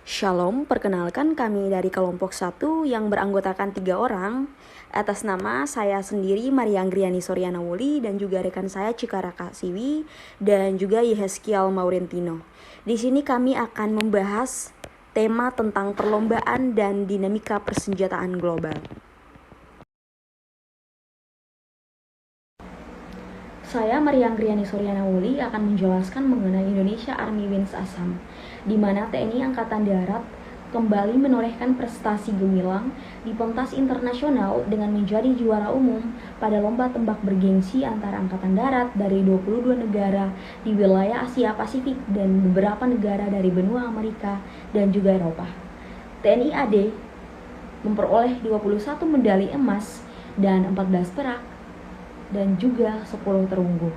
Shalom, perkenalkan kami dari kelompok 1 yang beranggotakan 3 orang. Atas nama saya sendiri Maria Anggriani Sorianawuli dan juga rekan saya Cikaraka Siwi dan juga Yehezkiel Maurentino. Di sini kami akan membahas tema tentang perlombaan dan dinamika persenjataan global. Saya Maria Anggriani Sorianawuli akan menjelaskan mengenai Indonesia Army Wings Assam, di mana TNI Angkatan Darat kembali menorehkan prestasi gemilang di pentas internasional dengan menjadi juara umum pada lomba tembak bergengsi antara Angkatan Darat dari 22 negara di wilayah Asia Pasifik dan beberapa negara dari benua Amerika dan juga Eropa. TNI AD memperoleh 21 medali emas dan 14 perak dan juga 10 terunggu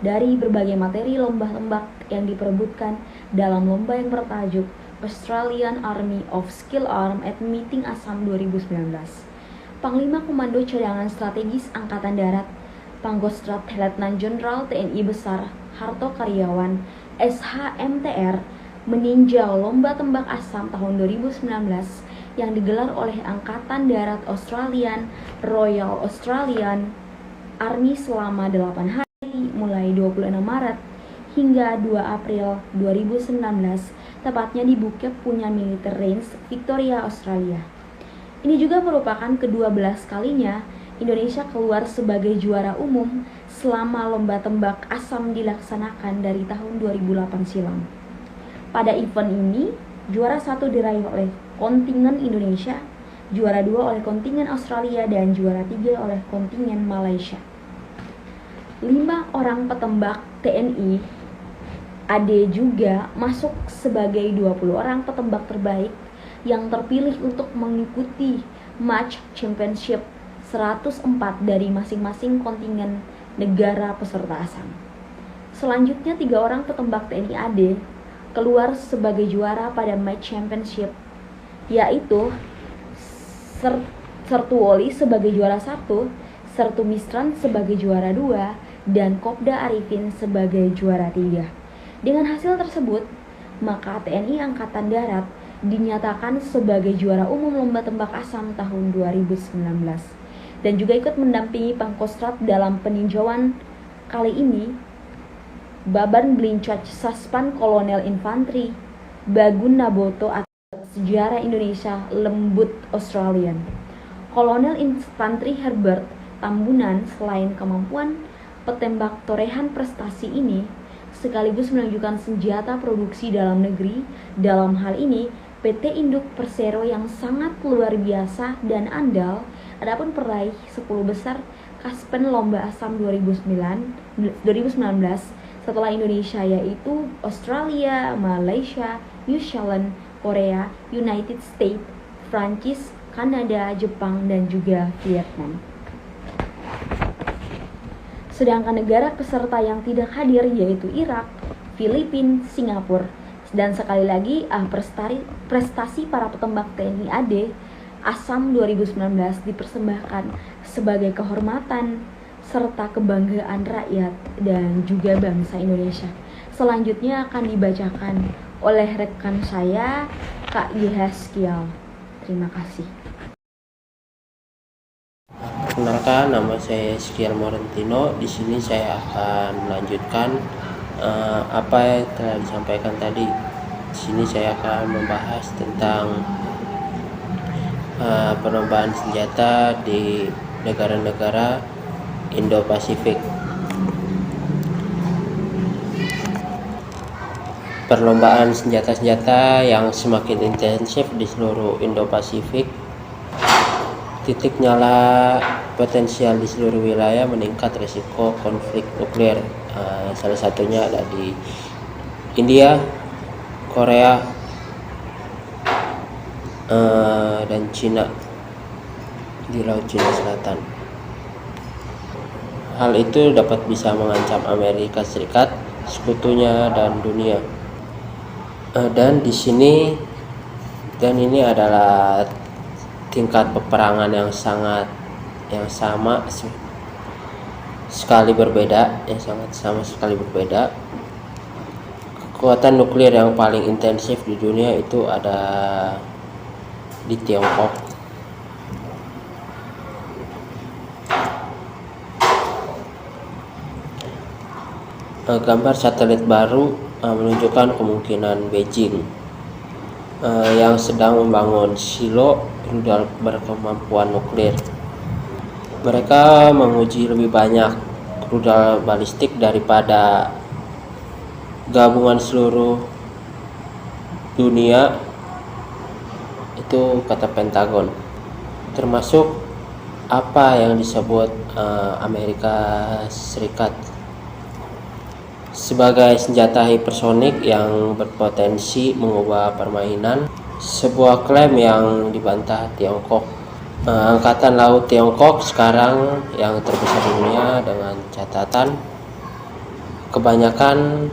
dari berbagai materi lomba tembak yang diperebutkan dalam lomba yang bertajuk Australian Army of Skill Arm at Meeting Assam 2019. Panglima Komando Cadangan Strategis Angkatan Darat Pangkostrat Letnan Jenderal TNI Besar Harto Karyawan SHMTR meninjau lomba tembak Assam tahun 2019 yang digelar oleh Angkatan Darat Australian Royal Australian Army selama 8 hari mulai 26 Maret hingga 2 April 2019 tepatnya di Bukit Punya Military Range, Victoria, Australia. Ini juga merupakan ke-12 kalinya Indonesia keluar sebagai juara umum selama lomba tembak Assam dilaksanakan dari tahun 2008 silam. Pada event ini, juara 1 diraih oleh kontingen Indonesia, juara 2 oleh kontingen Australia, dan juara 3 oleh kontingen Malaysia. 5 orang petembak TNI AD juga masuk sebagai 20 orang petembak terbaik yang terpilih untuk mengikuti match championship 104 dari masing-masing kontingen negara peserta Assam. Selanjutnya 3 orang petembak TNI AD keluar sebagai juara pada match championship, yaitu Sertuoli sebagai juara 1, Sertu Mistran sebagai juara 2, dan Kopda Arifin sebagai juara 3. Dengan hasil tersebut, maka TNI Angkatan Darat dinyatakan sebagai juara umum lomba tembak Assam tahun 2019 dan juga ikut mendampingi Pangkostrat dalam peninjauan kali ini. Baban Blincach Saspan Kolonel Infantri Bagun Naboto atas sejarah Indonesia Lembut Australian. Kolonel Infantri Herbert Tambunan selain kemampuan petembak torehan prestasi ini sekaligus menunjukkan senjata produksi dalam negeri, dalam hal ini PT Induk Persero yang sangat luar biasa dan andal. Adapun peraih 10 besar Kaspen Lomba Assam 2019 setelah Indonesia, yaitu Australia, Malaysia, New Zealand, Korea, United States, Prancis, Kanada, Jepang, dan juga Vietnam. Sedangkan negara peserta yang tidak hadir yaitu Irak, Filipina, Singapura. Dan sekali lagi prestasi para petembak TNI AD Assam 2019 dipersembahkan sebagai kehormatan serta kebanggaan rakyat dan juga bangsa Indonesia. Selanjutnya akan dibacakan oleh rekan saya, Kak Yehezkiel. Terima kasih. Perkenalkan, nama saya Yehezkiel Maurentino. Di sini saya akan melanjutkan apa yang telah disampaikan tadi. Di sini saya akan membahas tentang perlombaan senjata di negara-negara Indo-Pasifik. Perlombaan senjata-senjata yang semakin intensif di seluruh Indo-Pasifik. Titik nyala potensial di seluruh wilayah, meningkat risiko konflik nuklir. Salah satunya ada di India, Korea, dan Cina di Laut Cina Selatan. Hal itu dapat bisa mengancam Amerika Serikat, sekutunya, dan dunia. Dan di sini ini adalah tingkat peperangan yang sama sekali berbeda. Kekuatan nuklir yang paling intensif di dunia itu ada di Tiongkok. Gambar satelit baru menunjukkan kemungkinan Beijing yang sedang membangun silo rudal berkemampuan nuklir. Mereka menguji lebih banyak rudal balistik daripada gabungan seluruh dunia, itu kata Pentagon, termasuk apa yang disebut Amerika Serikat sebagai senjata hipersonik yang berpotensi mengubah permainan, sebuah klaim yang dibantah Tiongkok. Angkatan Laut Tiongkok sekarang yang terbesar di dunia dengan catatan kebanyakan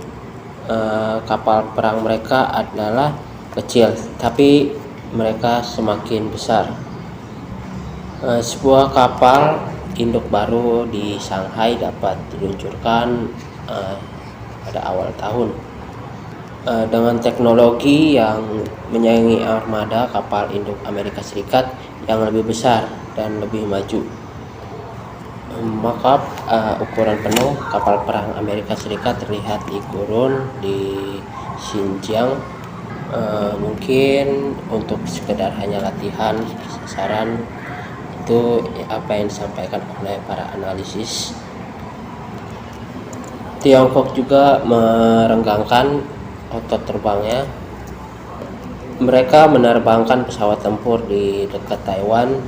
kapal perang mereka adalah kecil, tapi mereka semakin besar. Sebuah kapal induk baru di Shanghai dapat diluncurkan pada awal tahun dengan teknologi yang menyaingi armada kapal induk Amerika Serikat yang lebih besar dan lebih maju. Maka ukuran penuh kapal perang Amerika Serikat terlihat di gurun di Xinjiang, mungkin untuk sekedar hanya latihan sasaran. Itu apa yang disampaikan oleh para analisis. Tiongkok juga merenggangkan otot terbangnya. Mereka menerbangkan pesawat tempur di dekat Taiwan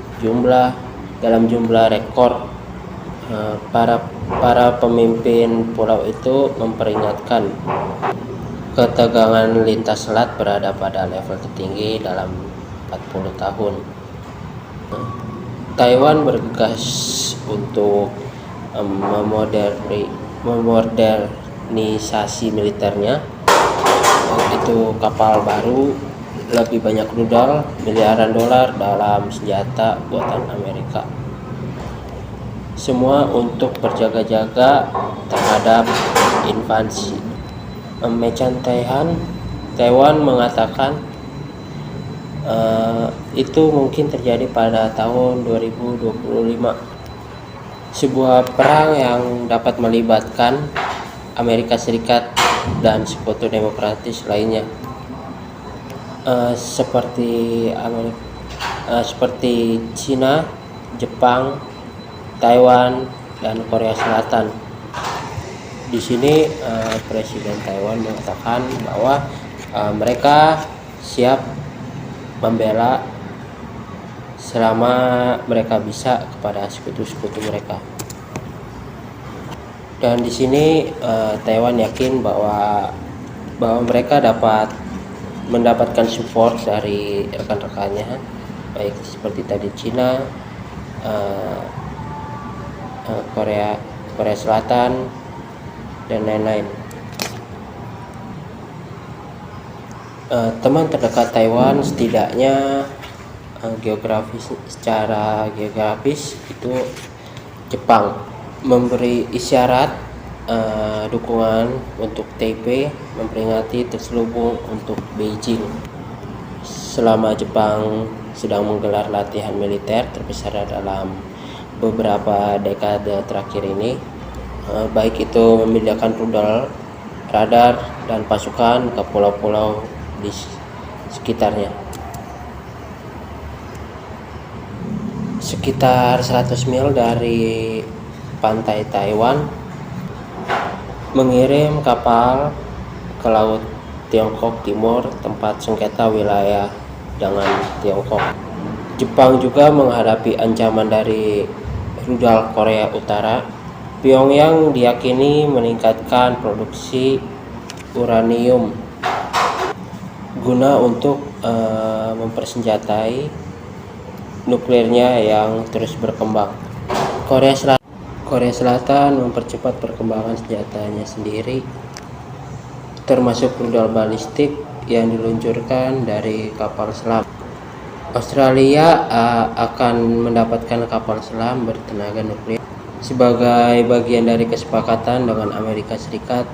dalam jumlah rekor. Para pemimpin pulau itu memperingatkan ketegangan lintas selat berada pada level tertinggi dalam 40 tahun. Taiwan bergegas untuk memodernisasi militernya, itu kapal baru, lebih banyak rudal, miliaran dolar dalam senjata buatan Amerika. Semua untuk berjaga-jaga terhadap invasi. Mecan Taiwan mengatakan itu mungkin terjadi pada tahun 2025. Sebuah perang yang dapat melibatkan Amerika Serikat dan sekutu demokratis lainnya, seperti Cina, Jepang, Taiwan, dan Korea Selatan. Di sini Presiden Taiwan mengatakan bahwa mereka siap membela selama mereka bisa kepada sekutu-sekutu mereka. Dan di sini Taiwan yakin bahwa mereka dapat mendapatkan support dari rekan-rekannya, baik seperti tadi Cina, Korea Selatan, dan lain-lain. Teman terdekat Taiwan setidaknya secara geografis itu Jepang, memberi isyarat dukungan untuk Taipei memperingati terselubung untuk Beijing selama Jepang sedang menggelar latihan militer terbesar dalam beberapa dekade terakhir ini, baik itu memindahkan rudal, radar, dan pasukan ke pulau-pulau di sekitarnya. Sekitar 100 mil dari pantai Taiwan, mengirim kapal ke laut Tiongkok Timur, tempat sengketa wilayah dengan Tiongkok. Jepang juga menghadapi ancaman dari rudal Korea Utara. Pyongyang diyakini meningkatkan produksi uranium guna untuk mempersenjatai nuklirnya yang terus berkembang. Korea Selatan mempercepat perkembangan senjatanya sendiri, termasuk rudal balistik yang diluncurkan dari kapal selam. Australia akan mendapatkan kapal selam bertenaga nuklir sebagai bagian dari kesepakatan dengan Amerika Serikat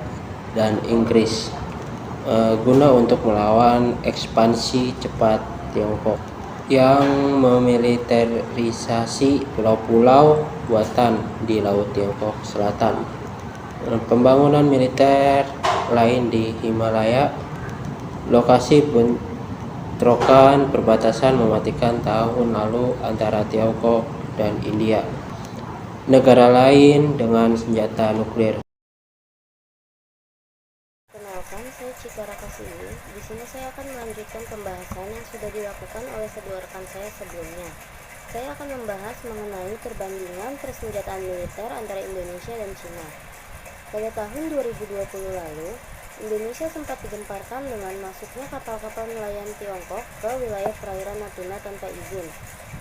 dan Inggris. guna untuk melawan ekspansi cepat Tiongkok yang memiliterisasi pulau-pulau buatan di Laut Tiongkok Selatan. Pembangunan militer lain di Himalaya, lokasi bentrokan perbatasan mematikan tahun lalu antara Tiongkok dan India, negara lain dengan senjata nuklir. Perkenalkan, saya Cika Rakasini. Di sini saya akan melanjutkan pembahasan yang sudah dilakukan oleh kedua rekan saya sebelumnya. Saya akan membahas mengenai perbandingan persenjataan militer antara Indonesia dan Cina. Pada tahun 2020 lalu, Indonesia sempat digemparkan dengan masuknya kapal-kapal nelayan Tiongkok ke wilayah perairan Natuna tanpa izin.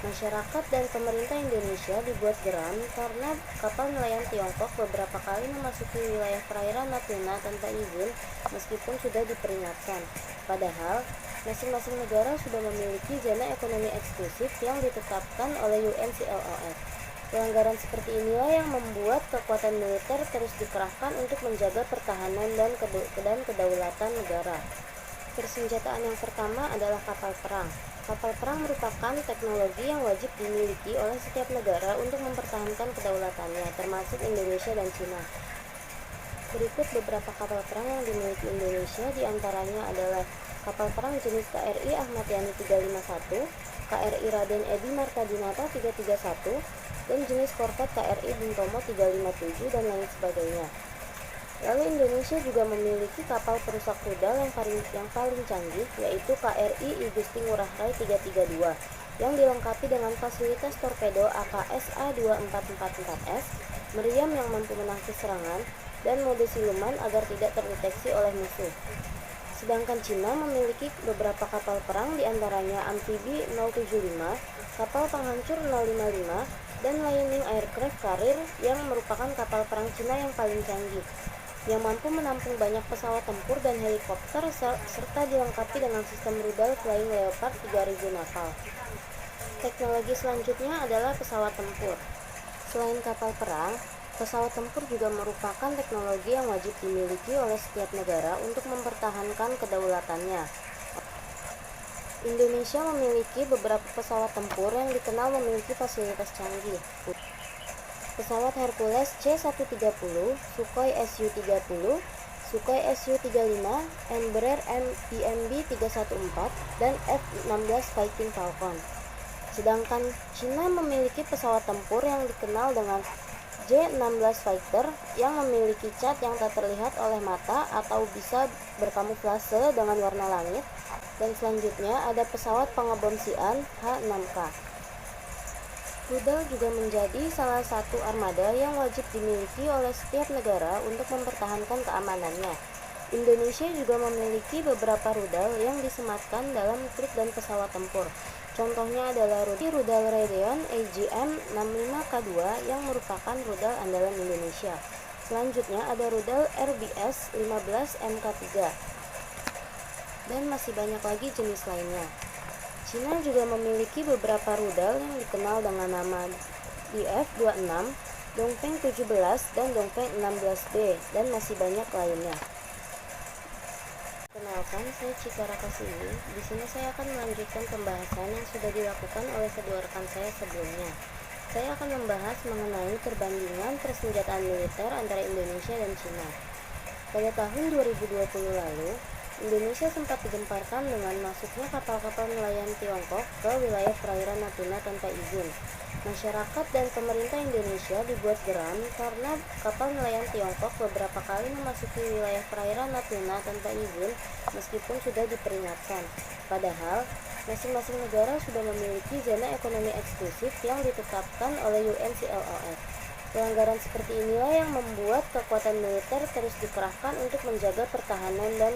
Masyarakat dan pemerintah Indonesia dibuat geram karena kapal nelayan Tiongkok beberapa kali memasuki wilayah perairan Natuna tanpa izin meskipun sudah diperingatkan. Padahal, masing-masing negara sudah memiliki zona ekonomi eksklusif yang ditetapkan oleh UNCLOS. Pelanggaran seperti inilah yang membuat kekuatan militer terus dikerahkan untuk menjaga pertahanan dan kedaulatan negara. Persenjataan yang pertama adalah kapal perang. Kapal perang merupakan teknologi yang wajib dimiliki oleh setiap negara untuk mempertahankan kedaulatannya, termasuk Indonesia dan Cina. Berikut beberapa kapal perang yang dimiliki Indonesia, diantaranya adalah kapal perang jenis KRI Ahmad Yani 351, KRI Raden Edi Martadinata 331, dan jenis korvet KRI Bung Tomo 357 dan lain sebagainya. Lalu Indonesia juga memiliki kapal perusak rudal yang paling canggih, yaitu KRI I Gusti Ngurah Rai 332 yang dilengkapi dengan fasilitas torpedo AKS A2444S, meriam yang mampu menangkis serangan, dan mode siluman agar tidak terdeteksi oleh musuh. Sedangkan Cina memiliki beberapa kapal perang, diantaranya amfibi 075, kapal penghancur 055, dan Liaoning Aircraft Carrier yang merupakan kapal perang Cina yang paling canggih, yang mampu menampung banyak pesawat tempur dan helikopter serta dilengkapi dengan sistem rudal Flying Leopard 3000 naval. Teknologi selanjutnya adalah pesawat tempur. Selain kapal perang, pesawat tempur juga merupakan teknologi yang wajib dimiliki oleh setiap negara untuk mempertahankan kedaulatannya. Indonesia memiliki beberapa pesawat tempur yang dikenal memiliki fasilitas canggih. Pesawat Hercules C-130, Sukhoi Su-30, Sukhoi Su-35, Embraer EMB 314, dan F-16 Fighting Falcon. Sedangkan Cina memiliki pesawat tempur yang dikenal dengan J-16 Fighter yang memiliki cat yang tak terlihat oleh mata atau bisa berkamuflase dengan warna langit. Dan selanjutnya ada pesawat pengebom Xi'an H-6K. Rudal juga menjadi salah satu armada yang wajib dimiliki oleh setiap negara untuk mempertahankan keamanannya. Indonesia juga memiliki beberapa rudal yang disematkan dalam truk dan pesawat tempur. Contohnya adalah rudal Radeon AGM-65K2 yang merupakan rudal andalan Indonesia. Selanjutnya ada rudal RBS 15 MK3. Dan masih banyak lagi jenis lainnya. Cina juga memiliki beberapa rudal yang dikenal dengan nama DF-26, Dongfeng 17, dan Dongfeng 16B, dan masih banyak lainnya. Kenalkan, saya Cika Rakasini. Di sini saya akan melanjutkan pembahasan yang sudah dilakukan oleh kedua rekan saya sebelumnya. Saya akan membahas mengenai perbandingan persenjataan militer antara Indonesia dan Cina. Pada tahun 2020 lalu, Indonesia sempat digemparkan dengan masuknya kapal-kapal nelayan Tiongkok ke wilayah perairan Natuna tanpa izin. Masyarakat dan pemerintah Indonesia dibuat geram karena kapal nelayan Tiongkok beberapa kali memasuki wilayah perairan Natuna tanpa izin meskipun sudah diperingatkan. Padahal, masing-masing negara sudah memiliki zona ekonomi eksklusif yang ditetapkan oleh UNCLOS. Pelanggaran seperti inilah yang membuat kekuatan militer terus dikerahkan untuk menjaga pertahanan dan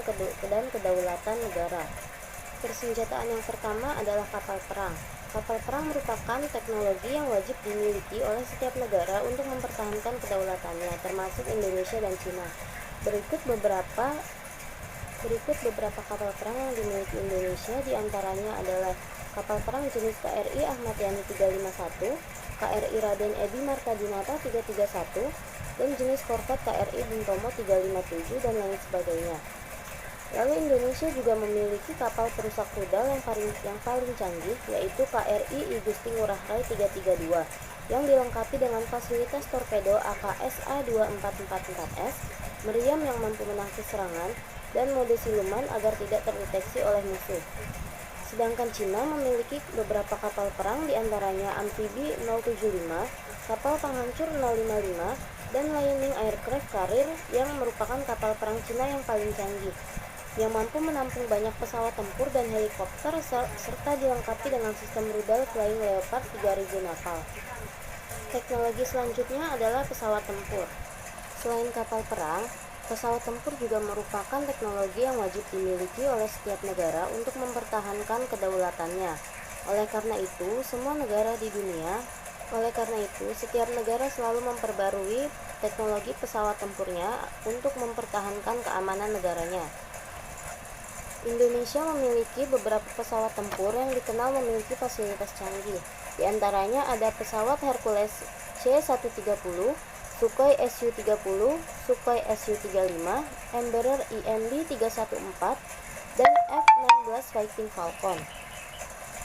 kedaulatan negara. Persenjataan yang pertama adalah kapal perang. Kapal perang merupakan teknologi yang wajib dimiliki oleh setiap negara untuk mempertahankan kedaulatannya, termasuk Indonesia dan Cina. Berikut beberapa kapal perang yang dimiliki Indonesia, diantaranya adalah kapal perang jenis KRI Ahmad Yani 351, KRI Raden Edi Martadinata 331, dan jenis korvet KRI Bung Tomo 357 dan lain sebagainya. Lalu Indonesia juga memiliki kapal perusak rudal yang paling canggih, yaitu KRI Igusti Ngurah Rai 332 yang dilengkapi dengan fasilitas torpedo AKS A2444S, meriam yang mampu menangkis serangan, dan mode siluman agar tidak terdeteksi oleh musuh. Sedangkan Cina memiliki beberapa kapal perang, diantaranya amfibi 075, kapal penghancur 055, dan Liaoning Aircraft Carrier yang merupakan kapal perang Cina yang paling canggih, yang mampu menampung banyak pesawat tempur dan helikopter serta dilengkapi dengan sistem rudal Flying Leopard 3000 Naval. Teknologi selanjutnya adalah pesawat tempur. Selain kapal perang, pesawat tempur juga merupakan teknologi yang wajib dimiliki oleh setiap negara untuk mempertahankan kedaulatannya. Oleh karena itu, setiap negara selalu memperbarui teknologi pesawat tempurnya untuk mempertahankan keamanan negaranya. Indonesia memiliki beberapa pesawat tempur yang dikenal memiliki fasilitas canggih. Di antaranya ada pesawat Hercules C-130, Sukhoi Su-30, Sukhoi Su-35, Embraer IMB-314, dan F-16 Fighting Falcon.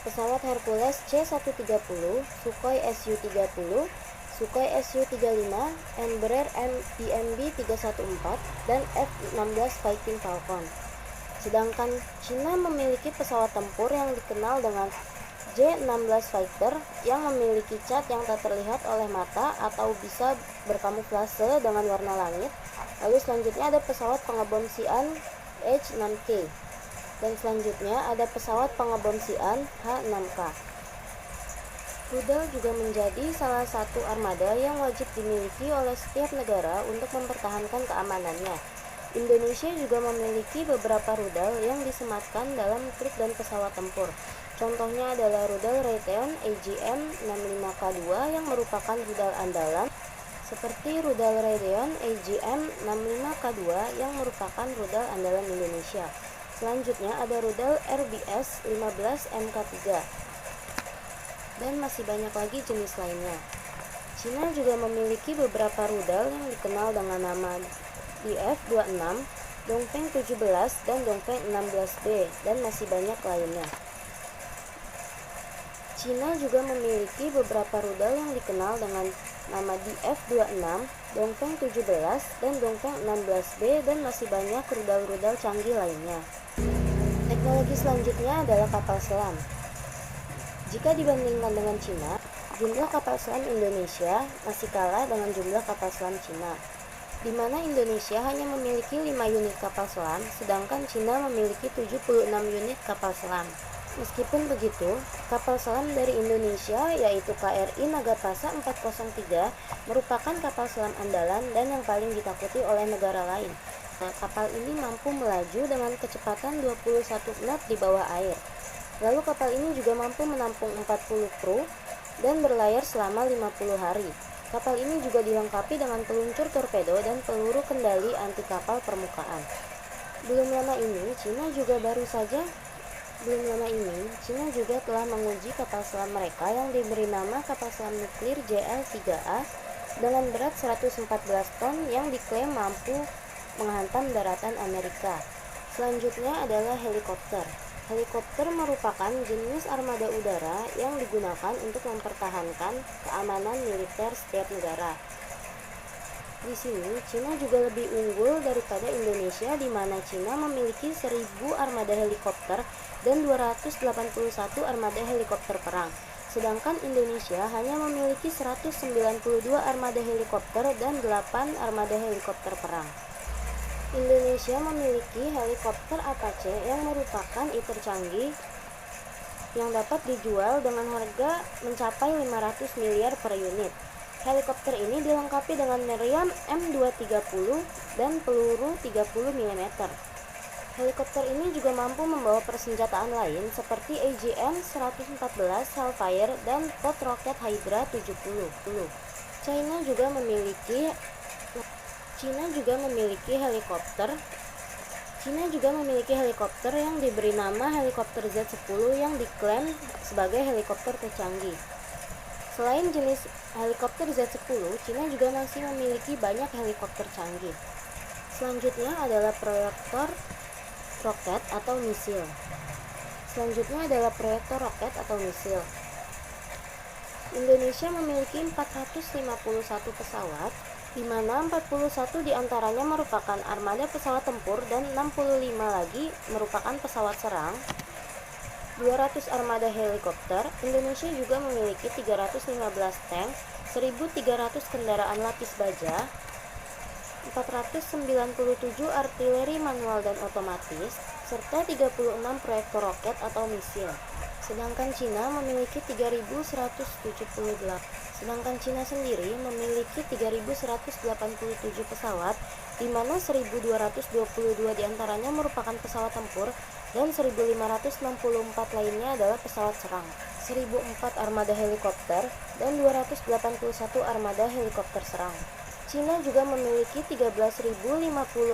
Pesawat Hercules C-130, Sukhoi Su-30, Sukhoi Su-35, Embraer IMB-314, dan F-16 Fighting Falcon. Sedangkan Cina memiliki pesawat tempur yang dikenal dengan J-16 Fighter yang memiliki cat yang tak terlihat oleh mata atau bisa berkamuflase dengan warna langit. Lalu selanjutnya ada pesawat pengebom Xi'an H-6K. Dan selanjutnya ada pesawat pengebom Xi'an H-6K. Rudal juga menjadi salah satu armada yang wajib dimiliki oleh setiap negara untuk mempertahankan keamanannya. Indonesia juga memiliki beberapa rudal yang disematkan dalam truk dan pesawat tempur. Contohnya adalah rudal Raytheon AGM-65K2 yang merupakan rudal andalan, seperti rudal Raytheon AGM-65K2 yang merupakan rudal andalan Indonesia. Selanjutnya ada rudal RBS-15 MK3, dan masih banyak lagi jenis lainnya. Cina juga memiliki beberapa rudal yang dikenal dengan nama DF-26, Dongfeng 17, dan Dongfeng 16B, dan masih banyak lainnya. Cina juga memiliki beberapa rudal yang dikenal dengan nama DF-26, Dongfeng 17, dan Dongfeng 16B, dan masih banyak rudal-rudal canggih lainnya. Teknologi selanjutnya adalah kapal selam. Jika dibandingkan dengan Cina, jumlah kapal selam Indonesia masih kalah dengan jumlah kapal selam Cina, di mana Indonesia hanya memiliki 5 unit kapal selam, sedangkan Cina memiliki 76 unit kapal selam. Meskipun begitu, kapal selam dari Indonesia yaitu KRI Nagapasa 403 merupakan kapal selam andalan dan yang paling ditakuti oleh negara lain. Kapal ini mampu melaju dengan kecepatan 21 knot di bawah air. Lalu kapal ini juga mampu menampung 40 kru dan berlayar selama 50 hari. Kapal ini juga dilengkapi dengan peluncur torpedo dan peluru kendali anti kapal permukaan. Belum lama ini, Cina juga telah menguji kapal selam mereka yang diberi nama kapal selam nuklir JL-3A dengan berat 114 ton yang diklaim mampu menghantam daratan Amerika. Selanjutnya adalah helikopter. Helikopter merupakan jenis armada udara yang digunakan untuk mempertahankan keamanan militer setiap negara. Di sini, Cina juga lebih unggul daripada Indonesia, di mana Cina memiliki 1000 armada helikopter dan 281 armada helikopter perang. Sedangkan Indonesia hanya memiliki 192 armada helikopter dan 8 armada helikopter perang. Indonesia memiliki helikopter Apache yang merupakan tercanggih yang dapat dijual dengan harga mencapai 500 miliar per unit. Helikopter ini dilengkapi dengan meriam M230 dan peluru 30 mm. Helikopter ini juga mampu membawa persenjataan lain seperti AGM-114 Hellfire dan pot roket Hydra 70. China juga memiliki helikopter yang diberi nama helikopter Z-10 yang diklaim sebagai helikopter tercanggih. Selain jenis helikopter Z-10, Cina juga masih memiliki banyak helikopter canggih. Selanjutnya adalah proyektor roket atau misil. Selanjutnya adalah proyektor roket atau misil. Indonesia memiliki 451 pesawat, di mana 41 diantaranya merupakan armada pesawat tempur dan 65 lagi merupakan pesawat serang. 200 armada helikopter. Indonesia juga memiliki 315 tank, 1.300 kendaraan lapis baja, 497 artileri manual dan otomatis, serta 36 proyektor roket atau misil. Sedangkan Cina memiliki 3.178. Sedangkan Cina sendiri memiliki 3.187 pesawat, di mana 1.222 diantaranya merupakan pesawat tempur dan 1.564 lainnya adalah pesawat serang. 1.004 armada helikopter dan 281 armada helikopter serang. Cina juga memiliki 13.050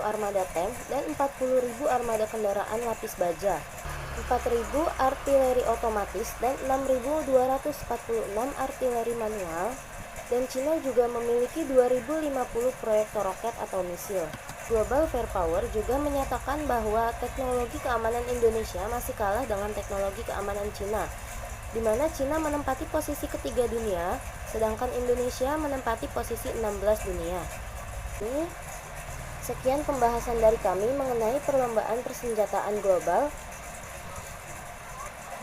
armada tank dan 40.000 armada kendaraan lapis baja, 4.000 artileri otomatis dan 6.246 artileri manual, dan Cina juga memiliki 2.050 proyektor roket atau misil. Global Firepower juga menyatakan bahwa teknologi keamanan Indonesia masih kalah dengan teknologi keamanan Cina, di mana Cina menempati posisi ketiga dunia, sedangkan Indonesia menempati posisi 16 dunia. Ini sekian pembahasan dari kami mengenai perlombaan persenjataan global.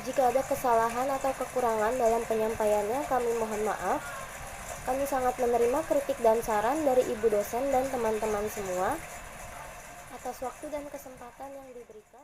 Jika ada kesalahan atau kekurangan dalam penyampaiannya, kami mohon maaf. Kami sangat menerima kritik dan saran dari ibu dosen dan teman-teman semua. Atas waktu dan kesempatan yang diberikan,